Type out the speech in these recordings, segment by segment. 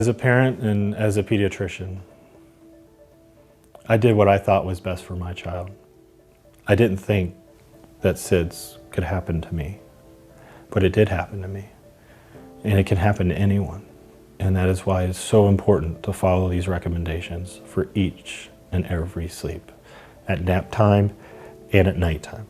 As a parent and as a pediatrician, I did what I thought was best for my child. I didn't think that SIDS could happen to me, but it did happen to me. And it can happen to anyone. And that is why it's so important to follow these recommendations for each and every sleep, at nap time and at nighttime.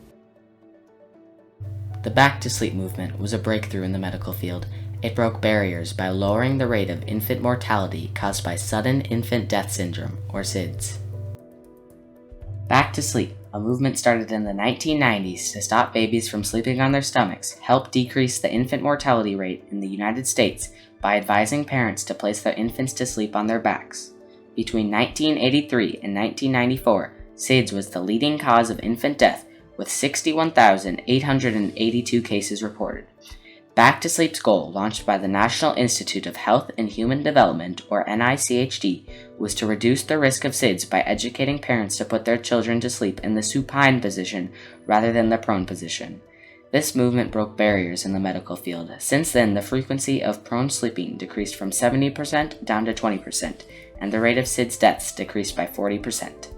The Back to Sleep movement was a breakthrough in the medical field. It broke barriers by lowering the rate of infant mortality caused by sudden infant death syndrome, or SIDS. Back to Sleep, a movement started in the 1990s to stop babies from sleeping on their stomachs, helped decrease the infant mortality rate in the United States by advising parents to place their infants to sleep on their backs. Between 1983 and 1994, SIDS was the leading cause of infant death, with 61,882 cases reported. Back to Sleep's goal, launched by the National Institute of Health and Human Development, or NICHD, was to reduce the risk of SIDS by educating parents to put their children to sleep in the supine position rather than the prone position. This movement broke barriers in the medical field. Since then, the frequency of prone sleeping decreased from 70% down to 20%, and the rate of SIDS deaths decreased by 40%.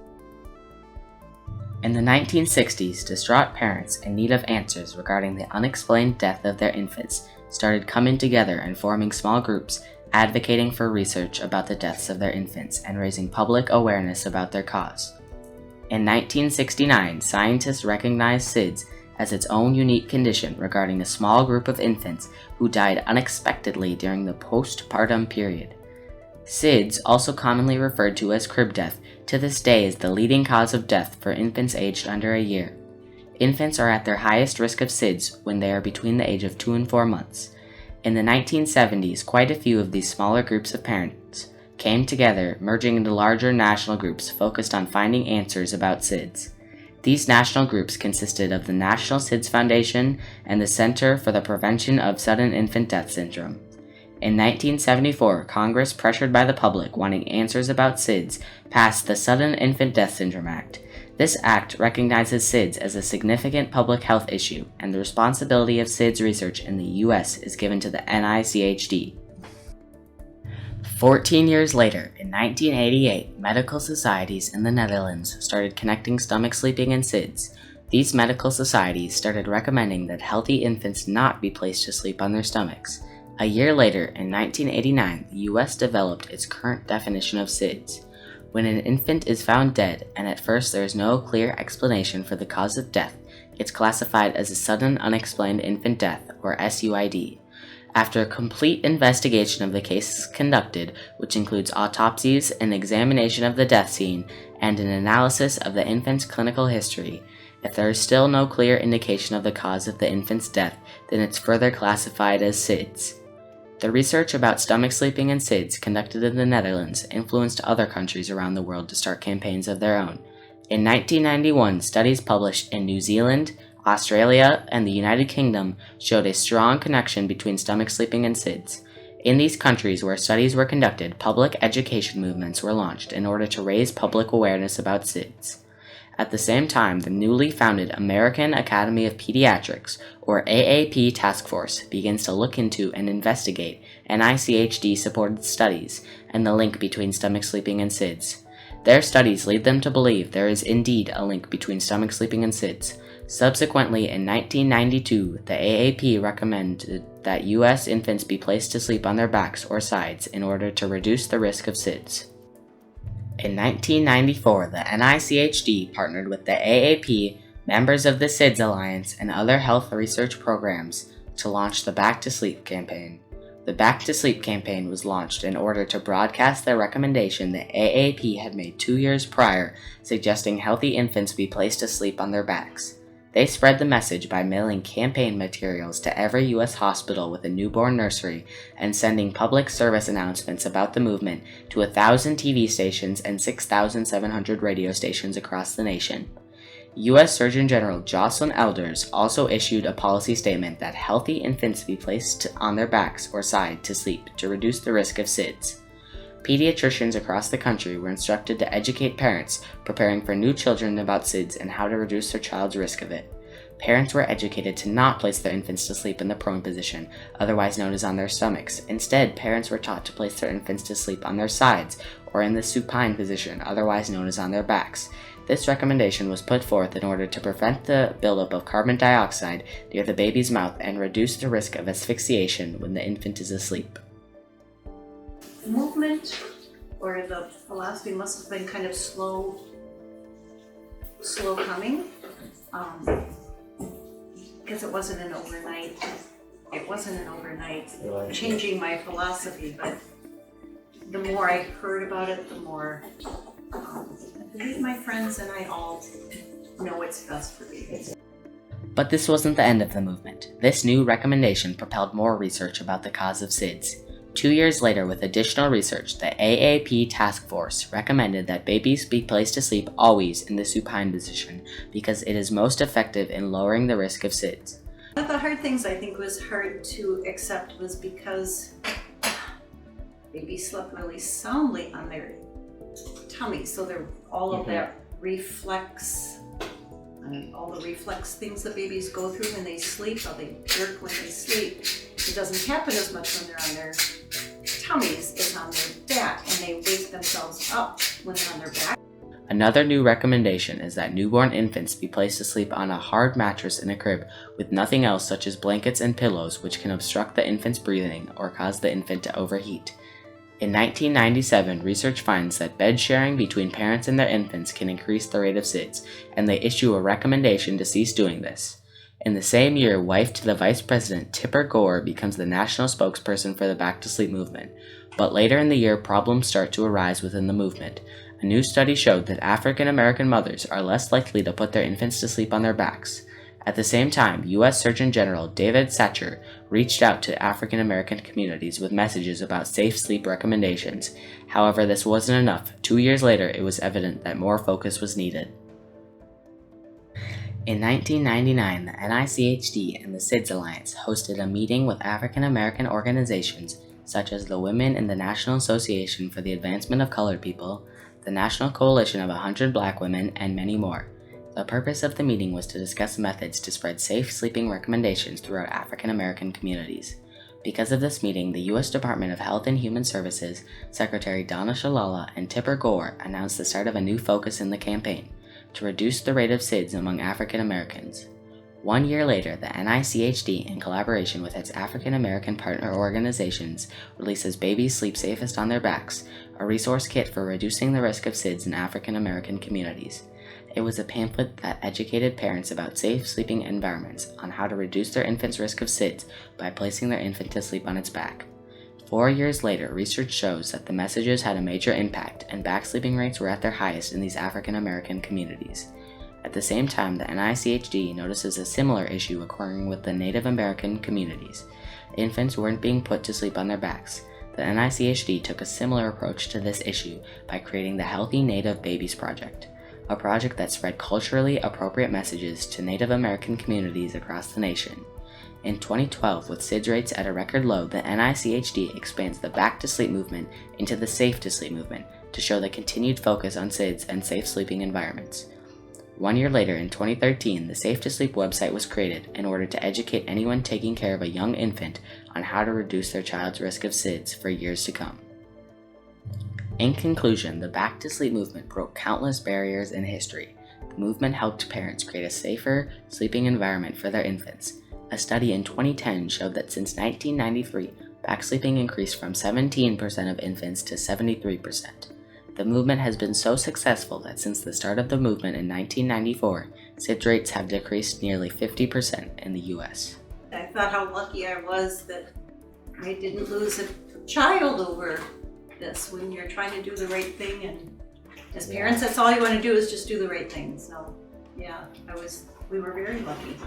In the 1960s, distraught parents in need of answers regarding the unexplained death of their infants started coming together and forming small groups, advocating for research about the deaths of their infants and raising public awareness about their cause. In 1969, scientists recognized SIDS as its own unique condition regarding a small group of infants who died unexpectedly during the postpartum period. SIDS, also commonly referred to as crib death, to this day is the leading cause of death for infants aged under a year. Infants are at their highest risk of SIDS when they are between the age of 2 and 4 months. In the 1970s, quite a few of these smaller groups of parents came together, merging into larger national groups focused on finding answers about SIDS. These national groups consisted of the National SIDS Foundation and the Center for the Prevention of Sudden Infant Death Syndrome. In 1974, Congress, pressured by the public wanting answers about SIDS, passed the Sudden Infant Death Syndrome Act. This act recognizes SIDS as a significant public health issue, and the responsibility of SIDS research in the U.S. is given to the NICHD. 14 years later, in 1988, medical societies in the Netherlands started connecting stomach sleeping and SIDS. These medical societies started recommending that healthy infants not be placed to sleep on their stomachs. A year later, in 1989, the U.S. developed its current definition of SIDS. When an infant is found dead, and at first there is no clear explanation for the cause of death, it's classified as a sudden unexplained infant death, or SUID. After a complete investigation of the case is conducted, which includes autopsies, an examination of the death scene, and an analysis of the infant's clinical history, if there is still no clear indication of the cause of the infant's death, then it's further classified as SIDS. The research about stomach sleeping and SIDS conducted in the Netherlands influenced other countries around the world to start campaigns of their own. In 1991, studies published in New Zealand, Australia, and the United Kingdom showed a strong connection between stomach sleeping and SIDS. In these countries where studies were conducted, public education movements were launched in order to raise public awareness about SIDS. At the same time, the newly founded American Academy of Pediatrics, or AAP Task Force, begins to look into and investigate NICHD-supported studies and the link between stomach sleeping and SIDS. Their studies lead them to believe there is indeed a link between stomach sleeping and SIDS. Subsequently, in 1992, the AAP recommended that U.S. infants be placed to sleep on their backs or sides in order to reduce the risk of SIDS. In 1994, the NICHD partnered with the AAP, members of the SIDS Alliance, and other health research programs to launch the Back to Sleep campaign. The Back to Sleep campaign was launched in order to broadcast the recommendation the AAP had made 2 years prior, suggesting healthy infants be placed to sleep on their backs. They spread the message by mailing campaign materials to every U.S. hospital with a newborn nursery and sending public service announcements about the movement to 1,000 TV stations and 6,700 radio stations across the nation. U.S. Surgeon General Jocelyn Elders also issued a policy statement that healthy infants be placed on their backs or side to sleep to reduce the risk of SIDS. Pediatricians across the country were instructed to educate parents preparing for new children about SIDS and how to reduce their child's risk of it. Parents were educated to not place their infants to sleep in the prone position, otherwise known as on their stomachs. Instead, parents were taught to place their infants to sleep on their sides or in the supine position, otherwise known as on their backs. This recommendation was put forth in order to prevent the buildup of carbon dioxide near the baby's mouth and reduce the risk of asphyxiation when the infant is asleep. The movement or the philosophy must have been kind of slow coming, because it wasn't an overnight changing my philosophy, but the more I heard about it, the more I believe my friends and I all know what's best for babies. But this wasn't the end of the movement. This new recommendation propelled more research about the cause of SIDS. 2 years later, with additional research, the AAP task force recommended that babies be placed to sleep always in the supine position because it is most effective in lowering the risk of SIDS. One of the hard things I think was hard to accept was because babies slept really soundly on their tummy, so all of that reflex, all the reflex things that babies go through when they sleep, how they jerk when they sleep, it doesn't happen as much when they're on their tummies as on their back, and they wake themselves up when they're on their back. Another new recommendation is that newborn infants be placed to sleep on a hard mattress in a crib with nothing else, such as blankets and pillows, which can obstruct the infant's breathing or cause the infant to overheat. In 1997, research finds that bed sharing between parents and their infants can increase the rate of SIDS, and they issue a recommendation to cease doing this. In the same year, wife to the Vice President Tipper Gore becomes the national spokesperson for the Back to Sleep movement. But later in the year, problems start to arise within the movement. A new study showed that African American mothers are less likely to put their infants to sleep on their backs. At the same time, U.S. Surgeon General David Satcher reached out to African American communities with messages about safe sleep recommendations. However, this wasn't enough. 2 years later, it was evident that more focus was needed. In 1999, the NICHD and the SIDS Alliance hosted a meeting with African American organizations such as the Women in the National Association for the Advancement of Colored People, the National Coalition of 100 Black Women, and many more. The purpose of the meeting was to discuss methods to spread safe sleeping recommendations throughout African American communities. Because of this meeting, the U.S. Department of Health and Human Services Secretary Donna Shalala and Tipper Gore announced the start of a new focus in the campaign, to reduce the rate of SIDS among African Americans. 1 year later, the NICHD, in collaboration with its African American partner organizations, releases Babies Sleep Safest on Their Backs, a resource kit for reducing the risk of SIDS in African American communities. It was a pamphlet that educated parents about safe sleeping environments on how to reduce their infant's risk of SIDS by placing their infant to sleep on its back. 4 years later, research shows that the messages had a major impact and back sleeping rates were at their highest in these African American communities. At the same time, the NICHD notices a similar issue occurring with the Native American communities. Infants weren't being put to sleep on their backs. The NICHD took a similar approach to this issue by creating the Healthy Native Babies Project, a project that spread culturally appropriate messages to Native American communities across the nation. In 2012, with SIDS rates at a record low, the NICHD expands the Back to Sleep movement into the Safe to Sleep movement to show the continued focus on SIDS and safe sleeping environments. 1 year later, in 2013, the Safe to Sleep website was created in order to educate anyone taking care of a young infant on how to reduce their child's risk of SIDS for years to come. In conclusion, the Back to Sleep movement broke countless barriers in history. The movement helped parents create a safer sleeping environment for their infants. A study in 2010 showed that since 1993, back sleeping increased from 17% of infants to 73%. The movement has been so successful that since the start of the movement in 1994, SIDS rates have decreased nearly 50% in the US. I thought how lucky I was that I didn't lose a child over this when you're trying to do the right thing, and as parents, that's all you want to do is just do the right thing. So yeah, we were very lucky.